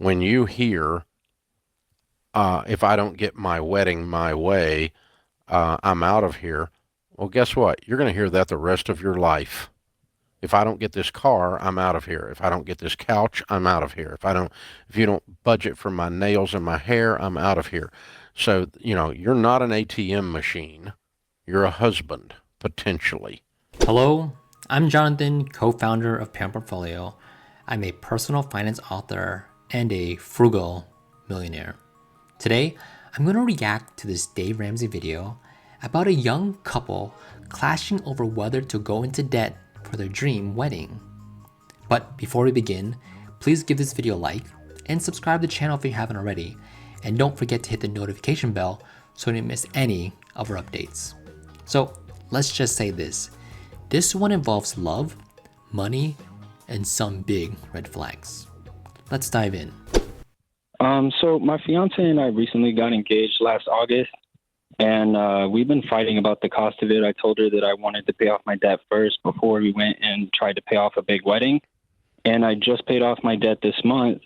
when you hear, if I don't get my wedding my way, I'm out of here. Well, guess what? You're going to hear that the rest of your life. If I don't get this car, I'm out of here. If I don't get this couch, I'm out of here. If you don't budget for my nails and my hair, I'm out of here. So, you're not an ATM machine. You're a husband, potentially. Hello, I'm Jonathan, co-founder of Parent Portfolio. I'm a personal finance author and a frugal millionaire. Today, I'm going to react to this Dave Ramsey video about a young couple clashing over whether to go into debt for their dream wedding. But before we begin, please give this video a like and subscribe to the channel if you haven't already. And don't forget to hit the notification bell so you don't miss any of our updates. So let's just say this. This one involves love, money, and some big red flags. Let's dive in. So my fiance and I recently got engaged last August, and we've been fighting about the cost of it. I told her that I wanted to pay off my debt first before we went and tried to pay off a big wedding. And I just paid off my debt this month.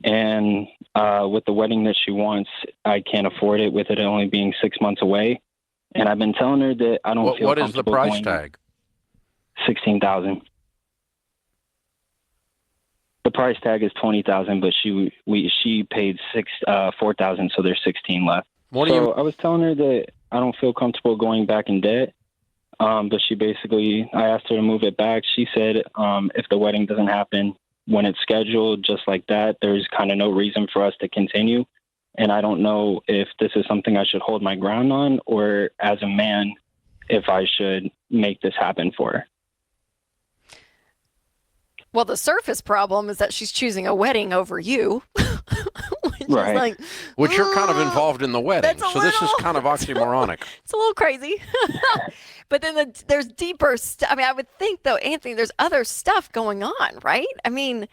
And with the wedding that she wants, I can't afford it with it only being 6 months away. And I've been telling her that I don't feel What is the comfortable price going tag? 16,000. The price tag is 20,000, but she paid 4,000, so there's 16 left. I was telling her that I don't feel comfortable going back in debt, but I asked her to move it back. She said if the wedding doesn't happen when it's scheduled, just like that, there's kind of no reason for us to continue. And I don't know if this is something I should hold my ground on, or as a man, if I should make this happen for her. Well, the surface problem is that she's choosing a wedding over you. Right. Which you're kind of involved in the wedding. So this is kind of oxymoronic. It's a little crazy. But then there's deeper stuff. I mean, I would think, though, Anthony, there's other stuff going on, right? I mean,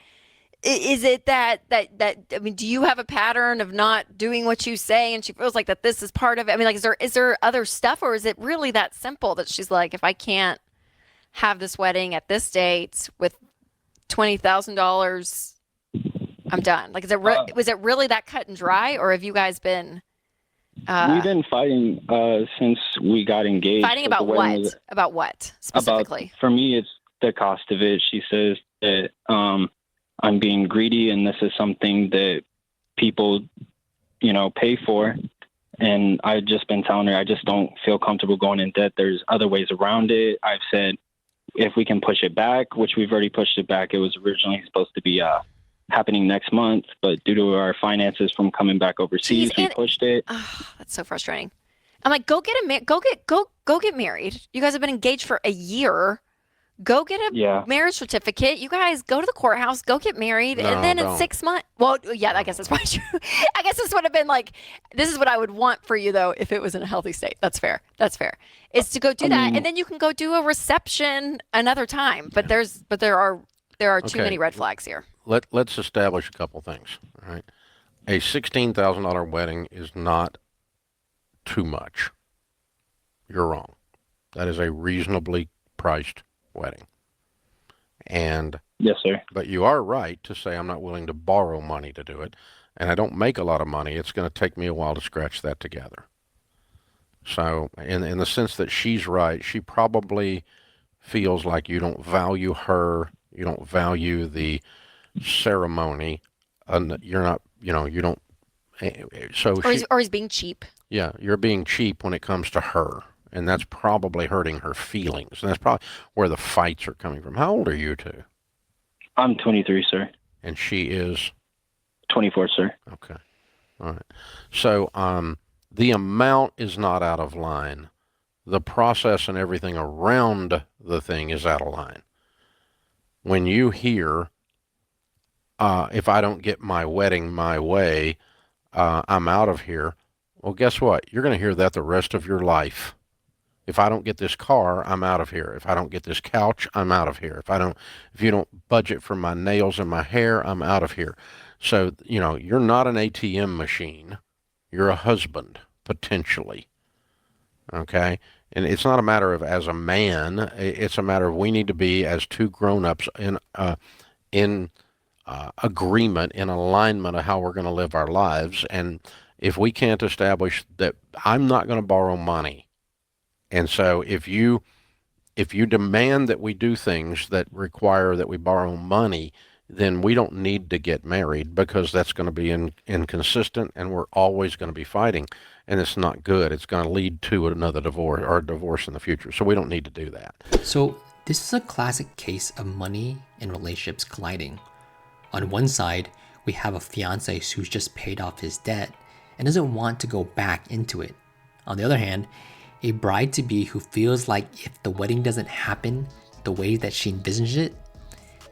is it that I mean, do you have a pattern of not doing what you say and she feels like that this is part of it? I mean, like, is there other stuff, or is it really that simple that she's like, if I can't have this wedding at this date with $20,000, I'm done? Like, was it really that cut and dry, or have you guys been? We've been fighting since we got engaged. Fighting about what? About what specifically? For me, it's the cost of it. She says that I'm being greedy, and this is something that people, pay for. And I've just been telling her I just don't feel comfortable going in debt. There's other ways around it. I've said if we can push it back, which we've already pushed it back. It was originally supposed to be happening next month, but due to our finances from coming back overseas, we pushed it. Oh, that's so frustrating. I'm like, go get married. You guys have been engaged for a year. Go get a marriage certificate. You guys go to the courthouse, go get married, and then in 6 months. Well, yeah, I guess that's probably true. I guess this would have been like, this is what I would want for you, though, if it was in a healthy state. That's fair. Is to go do that, and then you can go do a reception another time. But there are too many red flags here. Let's establish a couple things. All right, a $16,000 wedding is not too much. You're wrong. That is a reasonably priced wedding. And yes, sir. But you are right to say I'm not willing to borrow money to do it, and I don't make a lot of money. It's going to take me a while to scratch that together. So in the sense that she's right, she probably feels like you don't value her, you don't value the ceremony, and you're not, you don't. So or he's being cheap. Yeah, you're being cheap when it comes to her. And that's probably hurting her feelings. And that's probably where the fights are coming from. How old are you two? I'm 23, sir. And she is? 24, sir. Okay. All right. So the amount is not out of line. The process and everything around the thing is out of line. When you hear, if I don't get my wedding my way, I'm out of here. Well, guess what? You're going to hear that the rest of your life. If I don't get this car, I'm out of here. If I don't get this couch, I'm out of here. If you don't budget for my nails and my hair, I'm out of here. So, you're not an ATM machine. You're a husband, potentially. Okay? And it's not a matter of as a man. It's a matter of we need to be as two grown-ups in agreement and alignment of how we're going to live our lives. And if we can't establish that I'm not going to borrow money, and so if you demand that we do things that require that we borrow money, then we don't need to get married, because that's going to be inconsistent, and we're always going to be fighting, and it's not good. It's going to lead to another divorce or a divorce in the future. So we don't need to do that. So this is a classic case of money and relationships colliding. On one side, we have a fiance who's just paid off his debt and doesn't want to go back into it. On the other hand, a bride-to-be who feels like if the wedding doesn't happen the way that she envisioned it,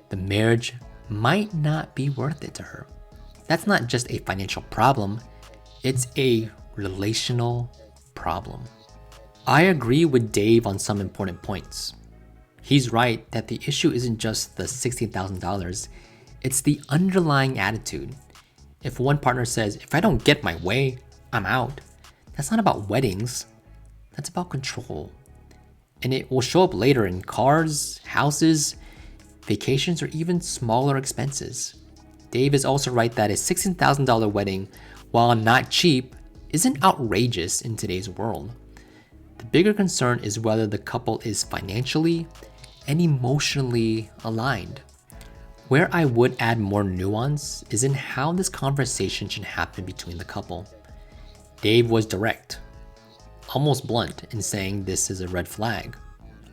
the marriage might not be worth it to her. That's not just a financial problem, it's a relational problem. I agree with Dave on some important points. He's right that the issue isn't just the $16,000, it's the underlying attitude. If one partner says, if I don't get my way, I'm out, that's not about weddings, that's about control. And it will show up later in cars, houses, vacations, or even smaller expenses. Dave is also right that a $16,000 wedding, while not cheap, isn't outrageous in today's world. The bigger concern is whether the couple is financially and emotionally aligned. Where I would add more nuance is in how this conversation should happen between the couple. Dave was direct, almost blunt, in saying this is a red flag.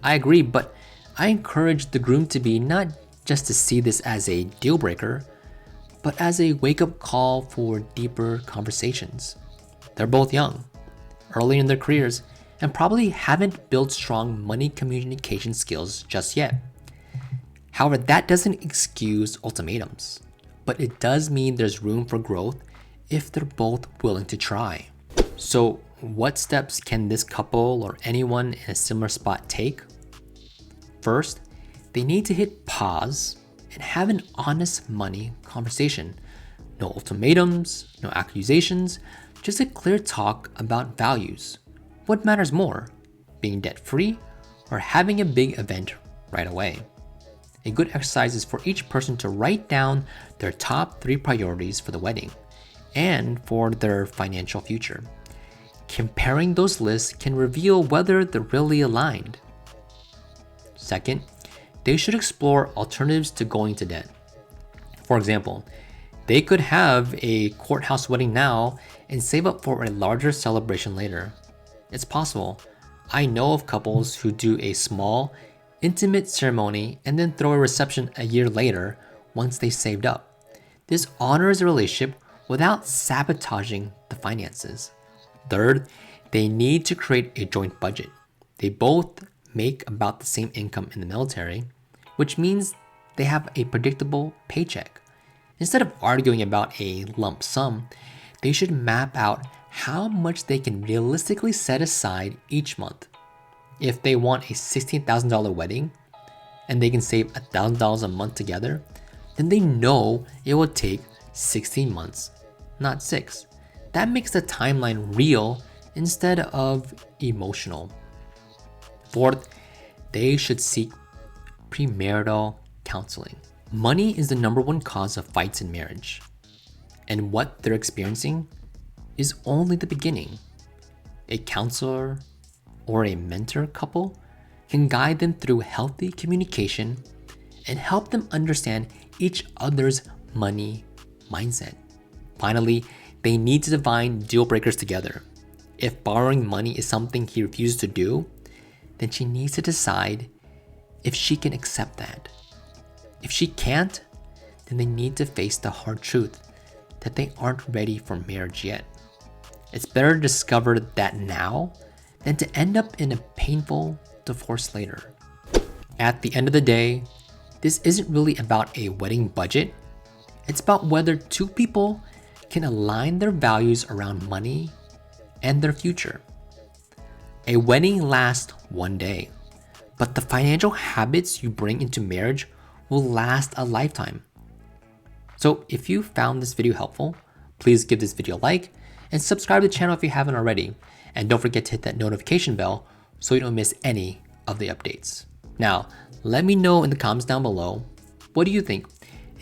I agree, but I encourage the groom-to-be not just to see this as a deal breaker, but as a wake-up call for deeper conversations. They're both young, early in their careers, and probably haven't built strong money communication skills just yet. However, that doesn't excuse ultimatums, but it does mean there's room for growth if they're both willing to try. So, what steps can this couple or anyone in a similar spot take? First, they need to hit pause and have an honest money conversation. No ultimatums, no accusations, just a clear talk about values. What matters more, being debt-free or having a big event right away? A good exercise is for each person to write down their top 3 priorities for the wedding and for their financial future. Comparing those lists can reveal whether they're really aligned. Second, they should explore alternatives to going to debt. For example, they could have a courthouse wedding now and save up for a larger celebration later. It's possible. I know of couples who do a small, intimate ceremony and then throw a reception a year later once they saved up. This honors the relationship without sabotaging the finances. Third, they need to create a joint budget. They both make about the same income in the military, which means they have a predictable paycheck. Instead of arguing about a lump sum, they should map out how much they can realistically set aside each month. If they want a $16,000 wedding and they can save $1,000 a month together, then they know it will take 16 months, not 6. That makes the timeline real instead of emotional. Fourth, they should seek premarital counseling. Money is the #1 cause of fights in marriage, and what they're experiencing is only the beginning. A counselor or a mentor couple can guide them through healthy communication and help them understand each other's money mindset. Finally, they need to define deal breakers together. If borrowing money is something he refuses to do, then she needs to decide if she can accept that. If she can't, then they need to face the hard truth that they aren't ready for marriage yet. It's better to discover that now than to end up in a painful divorce later. At the end of the day, this isn't really about a wedding budget. It's about whether two people can align their values around money and their future. A wedding lasts one day, but the financial habits you bring into marriage will last a lifetime. So if you found this video helpful, please give this video a like and subscribe to the channel if you haven't already. And don't forget to hit that notification bell so you don't miss any of the updates. Now, let me know in the comments down below, what do you think?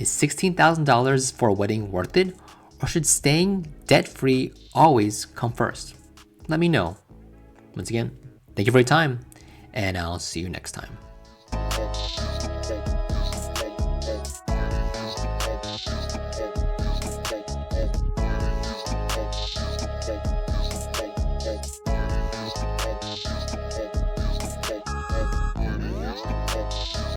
Is $16,000 for a wedding worth it? Or should staying debt-free always come first? Let me know. Once again, thank you for your time, and I'll see you next time.